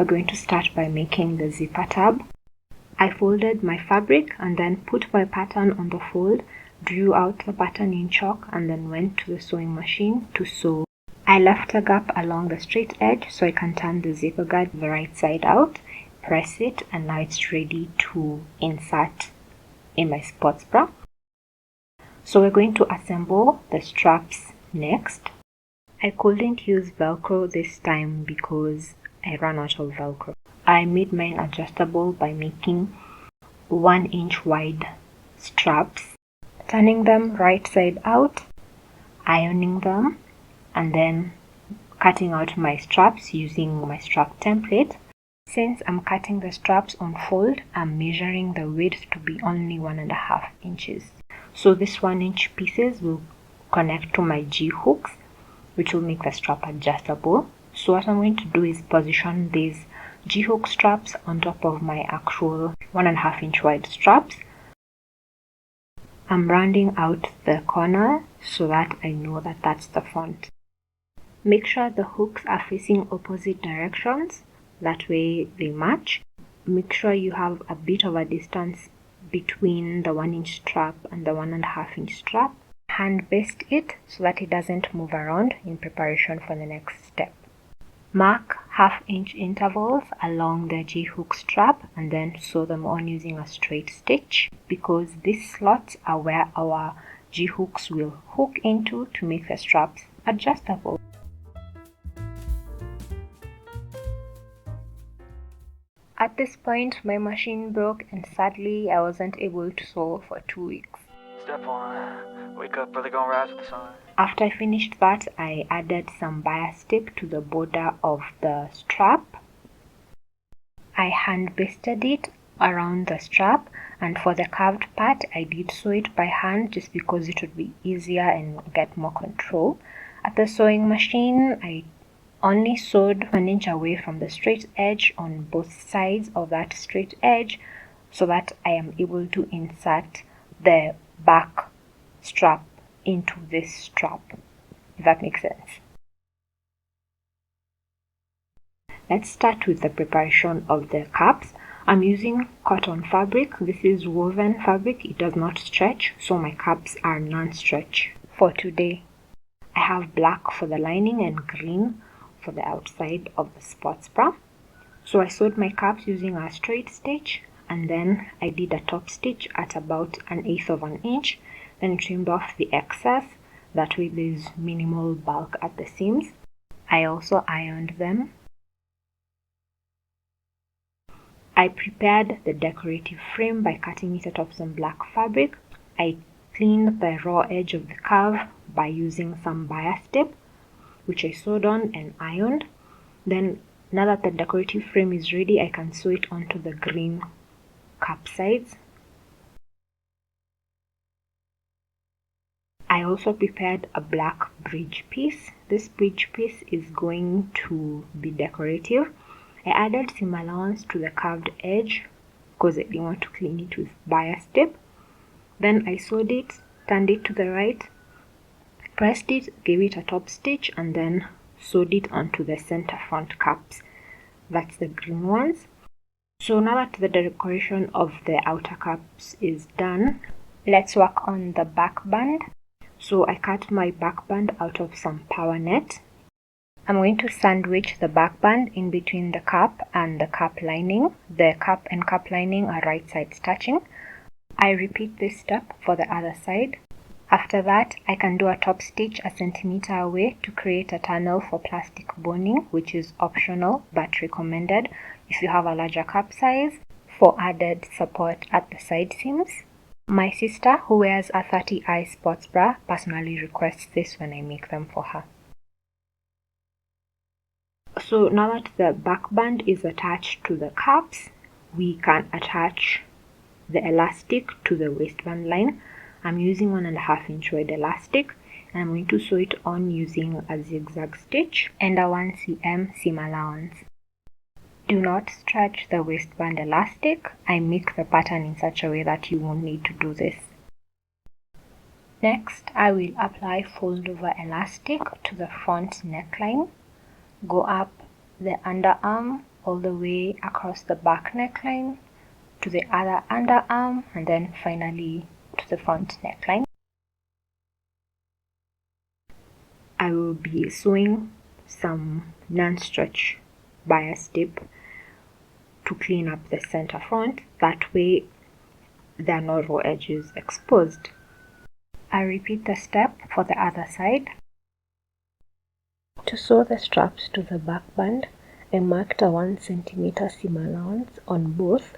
We're going to start by making the zipper tab. I folded my fabric and then put my pattern on the fold, drew out the pattern in chalk, and then went to the sewing machine to sew. I left a gap along the straight edge so I can turn the zipper guard the right side out, press it, and now it's ready to insert in my sports bra. So we're going to assemble the straps next. I couldn't use velcro this time because I ran out of velcro. I made mine adjustable by making 1 inch wide straps, turning them right side out, ironing them, and then cutting out my straps using my strap template. Since I'm cutting the straps on fold, I'm measuring the width to be only 1.5 inches. So this 1 inch pieces will connect to my G hooks, which will make the strap adjustable. So what I'm going to do is position these G hook straps on top of my actual 1.5 inch wide straps. I'm rounding out the corner so that I know that that's the front. Make sure the hooks are facing opposite directions, that way they match. Make sure you have a bit of a distance between the 1 inch strap and the 1.5 inch strap. Hand baste it so that it doesn't move around in preparation for the next step. Mark 1/2 inch intervals along the G hook strap and then sew them on using a straight stitch, because these slots are where our G hooks will hook into to make the straps adjustable. At this point, my machine broke and sadly I wasn't able to sew for 2 weeks. Step 1, wake up, brother, gonna rise with the sun. After I finished that, I added some bias tape to the border of the strap. I hand basted it around the strap, and for the curved part I did sew it by hand just because it would be easier and get more control. At the sewing machine, I only sewed 1 inch away from the straight edge on both sides of that straight edge so that I am able to insert the back strap into this strap, if that makes sense. Let's start with the preparation of the caps. I'm using cotton fabric. This is woven fabric. It does not stretch, so my caps are non-stretch for today. I have black for the lining and green for the outside of the sports bra. So I sewed my caps using a straight stitch, and then I did a top stitch at about 1/8 of an inch, then trimmed off the excess. That way there's minimal bulk at the seams. I also ironed them. I prepared the decorative frame by cutting it out of some black fabric. I cleaned the raw edge of the curve by using some bias tape, which I sewed on and ironed. Then, now that the decorative frame is ready, I can sew it onto the green cap sides. I also prepared a black bridge piece. This bridge piece is going to be decorative. I added seam allowance to the curved edge because I didn't want to clean it with bias tape. Then I sewed it, turned it to the right, pressed it, gave it a top stitch, and then sewed it onto the center front caps. That's the green ones. So now that the decoration of the outer caps is done, let's work on the back band. So I cut my back band out of some power net. I'm going to sandwich the back band in between the cap and the cap lining. The cap and cap lining are right sides touching. I repeat this step for the other side. After that, I can do a top stitch 1 centimeter away to create a tunnel for plastic boning, which is optional but recommended if you have a larger cap size for added support at the side seams. My sister, who wears a 30i sports bra, personally requests this when I make them for her. So now that the back band is attached to the caps, we can attach the elastic to the waistband line. I'm using 1.5 inch wide elastic, and I'm going to sew it on using a zigzag stitch and a 1 cm seam allowance. Do not stretch the waistband elastic. I make the pattern in such a way that you won't need to do this. Next, I will apply fold over elastic to the front neckline, go up the underarm all the way across the back neckline to the other underarm, and then finally to the front neckline. I will be sewing some non-stretch bias tip to clean up the center front, that way there are no raw edges exposed. I repeat the step for the other side. To sew the straps to the back band, I marked a 1 cm seam allowance on both.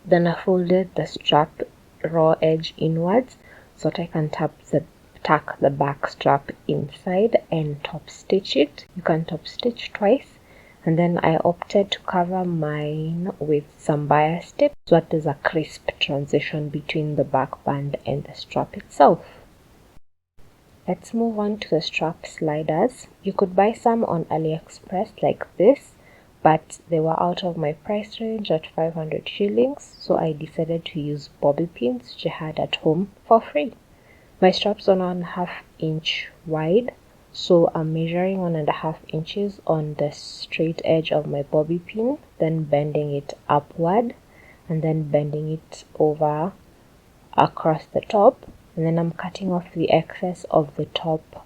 Then I folded the strap raw edge inwards so that I can tuck the back strap inside and top stitch it. You can top stitch twice, and then I opted to cover mine with some bias tape so that there's a crisp transition between the back band and the strap itself. Let's move on to the strap sliders. You could buy some on AliExpress like this, but they were out of my price range at 500 shillings, so I decided to use bobby pins which I had at home for free. My straps are 1.5 inch wide, so I'm measuring 1.5 inches on the straight edge of my bobby pin, then bending it upward and then bending it over across the top, and then I'm cutting off the excess of the top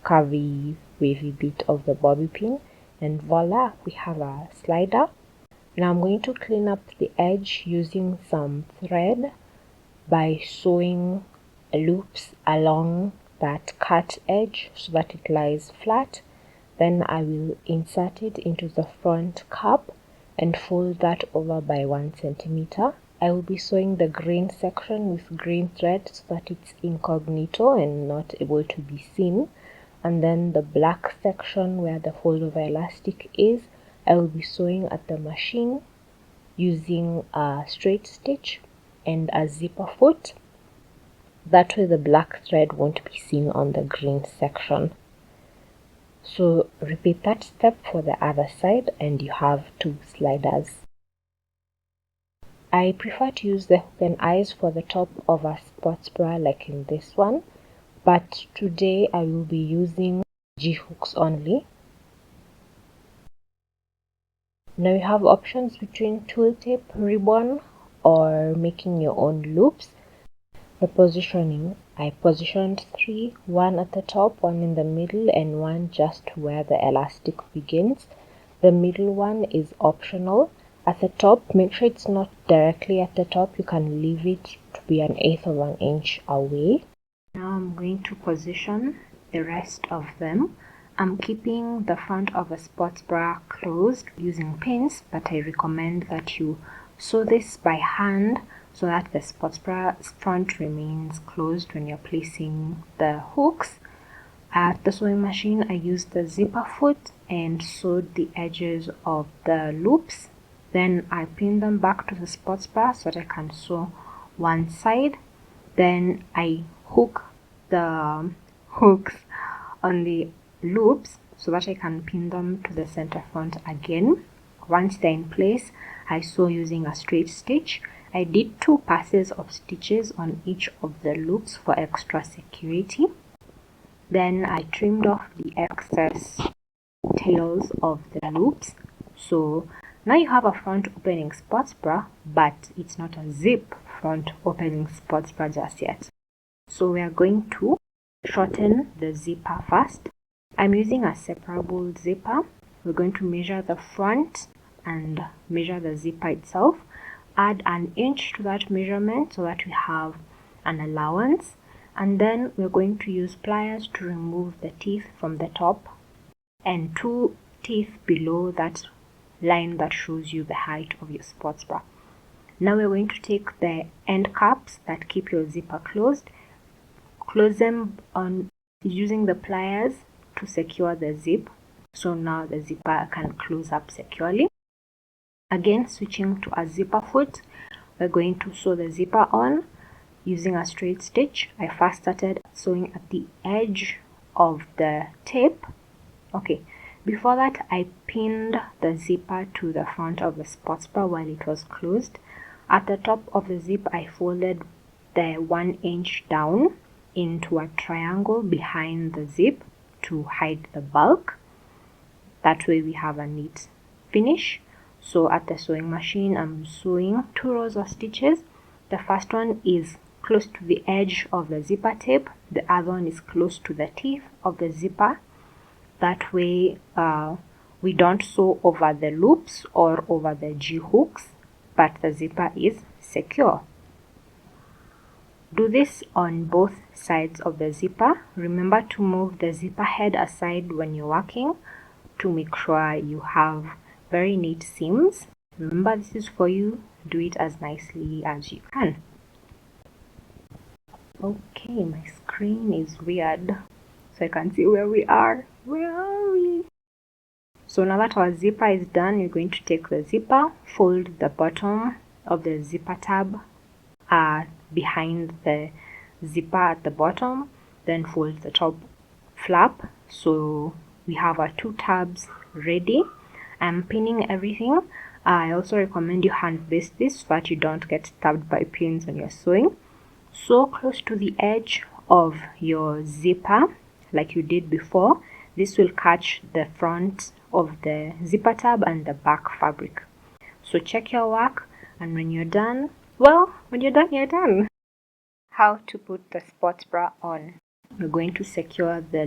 curvy wavy bit of the bobby pin, and voila, we have a slider. Now I'm going to clean up the edge using some thread by sewing loops along that cut edge so that it lies flat. Then I will insert it into the front cup and fold that over by 1 cm. I will be sewing the green section with green thread so that it's incognito and not able to be seen, and then the black section where the fold over elastic is, I will be sewing at the machine using a straight stitch and a zipper foot. That way the black thread won't be seen on the green section. So repeat that step for the other side and you have 2 sliders. I prefer to use the hook and eyes for the top of a sports bra like in this one, but today I will be using G-hooks only. Now you have options between tool tape, ribbon, or making your own loops. The positioning, I positioned 3, 1 at the top, 1 in the middle, and 1 just where the elastic begins. The middle one is optional. At the top, make sure it's not directly at the top. You can leave it to be 1/8 of an inch away. Now I'm going to position the rest of them. I'm keeping the front of a sports bra closed using pins, but I recommend that you sew this by hand so that the sports bra front remains closed when you're placing the hooks. At the sewing machine, I used the zipper foot and sewed the edges of the loops. Then I pin them back to the sports bra so that I can sew one side. Then I hook the hooks on the loops so that I can pin them to the center front again. Once they're in place, I sew using a straight stitch. I did 2 passes of stitches on each of the loops for extra security. Then I trimmed off the excess tails of the loops. So now you have a front opening sports bra, but it's not a zip front opening sports bra just yet. So we are going to shorten the zipper first. I'm using a separable zipper. We're going to measure the front and measure the zipper itself. Add 1 inch to that measurement so that we have an allowance. And then we're going to use pliers to remove the teeth from the top and 2 teeth below that line that shows you the height of your sports bra. Now we're going to take the end caps that keep your zipper closed, close them on using the pliers to secure the zip. So now the zipper can close up securely. Again, switching to a zipper foot, we're going to sew the zipper on using a straight stitch. I first started sewing at the edge of the tape. Okay, before that I pinned the zipper to the front of the sports bra while it was closed. At the top of the zip, I folded the 1 inch down into a triangle behind the zip to hide the bulk. That way we have a neat finish. So at the sewing machine, I'm sewing 2 rows of stitches. The first one is close to the edge of the zipper tape. The other one is close to the teeth of the zipper. That way we don't sew over the loops or over the G-hooks, but the zipper is secure. Do this on both sides of the zipper. Remember to move the zipper head aside when you're working to make sure you have very neat seams. Remember, this is for you. Do it as nicely as you can. Okay, my screen is weird, so I can see where we are. Where are we? So now that our zipper is done, you're going to take the zipper, fold the bottom of the zipper tab behind the zipper at the bottom, then fold the top flap. So we have our 2 tabs ready. I'm pinning everything. I also recommend you hand baste this so that you don't get stabbed by pins when you're sewing. Sew close to the edge of your zipper like you did before. This will catch the front of the zipper tab and the back fabric. So check your work, and when you're done, well, when you're done, you're done. How to put the sports bra on. You're going to secure the